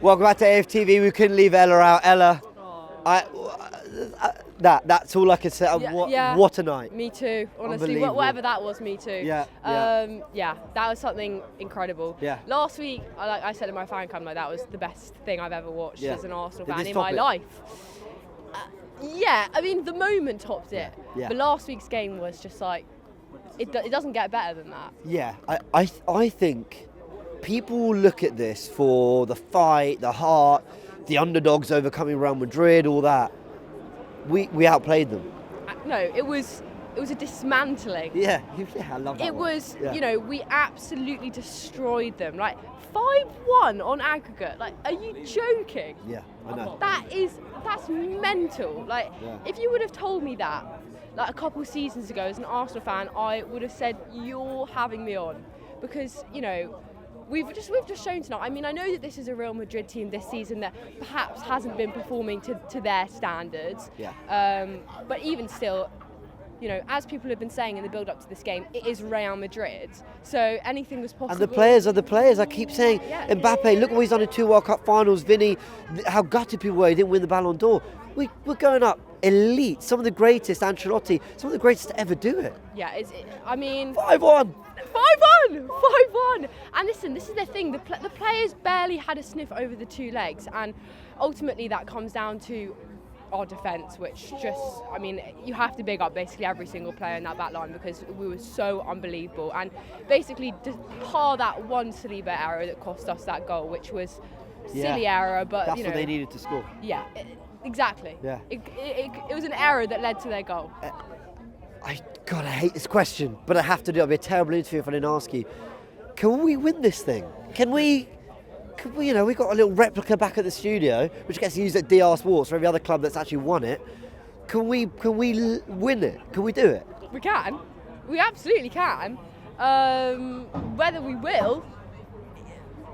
Welcome back to AFTV. We couldn't leave Ella out. Ella, that's all I can say. What a night. Me too. Honestly, whatever that was, me too. Yeah. That was something incredible. Yeah. Last week, like I said in my fan cam, that was the best thing I've ever watched as an Arsenal fan in my life. I mean, the moment topped it. Yeah. But last week's game was just like, it doesn't get better than that. Yeah, I think people will look at this for the fight, the heart, the underdogs overcoming Real Madrid, all that. We outplayed them. No, it was a dismantling. Yeah, I love that. It was, we absolutely destroyed them. Like 5-1 on aggregate. Like, are you joking? Yeah, I know. That's mental. Like, if you would have told me that like a couple seasons ago as an Arsenal fan, I would have said you're having me on, because we've just shown tonight. I mean, I know that this is a Real Madrid team this season that perhaps hasn't been performing to their standards. Yeah. But even still, as people have been saying in the build-up to this game, it is Real Madrid, so anything was possible. And the players are the players. I keep saying, Mbappe, look what he's done in 2 World Cup finals. Vinny, how gutted people were he didn't win the Ballon d'Or. We're going up elite. Some of the greatest, Ancelotti, some of the greatest to ever do it. Yeah, I mean... 5-1! 5-1! And listen, this is the thing. The players barely had a sniff over the 2 legs, and ultimately that comes down to our defence, which you have to big up basically every single player in that back line, because we were so unbelievable. And basically, par that one Saliba error that cost us that goal, which was silly error, but that's what they needed to score. Yeah, exactly. Yeah. It was an error that led to their goal. I hate this question, but I have to do it. It'd be a terrible interview if I didn't ask you. Can we win this thing? Can we, we've got a little replica back at the studio, which gets used at DR Sports for every other club that's actually won it. Can we win it? Can we do it? We can. We absolutely can. Whether we will,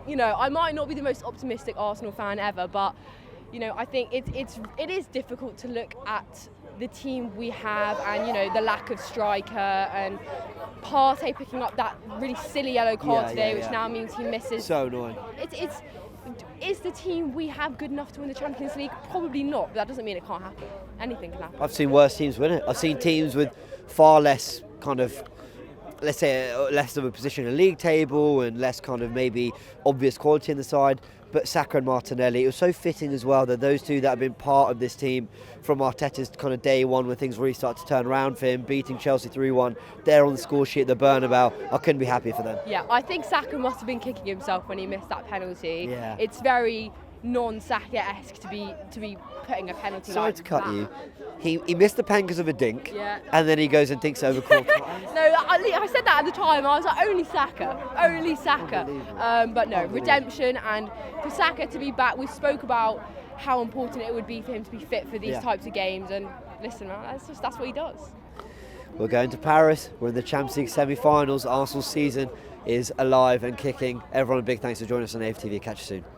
I might not be the most optimistic Arsenal fan ever, but, I think it is difficult to look at the team we have and, the lack of striker, and Partey picking up that really silly yellow card today, which now means he misses. So annoying. Is the team we have good enough to win the Champions League? Probably not, but that doesn't mean it can't happen. Anything can happen. I've seen worse teams win it. I've seen teams with far less kind of, let's say, less of a position in the league table and less kind of maybe obvious quality in the side. But Saka and Martinelli, it was so fitting as well that those two that have been part of this team from Arteta's kind of day one, when things really started to turn around for him, beating Chelsea 3-1, they're on the score sheet at the Bernabeu. I couldn't be happier for them. Yeah, I think Saka must have been kicking himself when he missed that penalty. Yeah. It's very non-Saka-esque to be putting a penalty. Sorry like to cut that. you. He missed the pen because of a dink, and then he goes and dinks over court. No, I said that at the time. I was like, only Saka. But no, redemption, and for Saka to be back, we spoke about how important it would be for him to be fit for these types of games, and listen, man, that's what he does. We're going to Paris. We're in the Champions League semi-finals. Arsenal's season is alive and kicking. Everyone, a big thanks for joining us on AFTV. Catch you soon.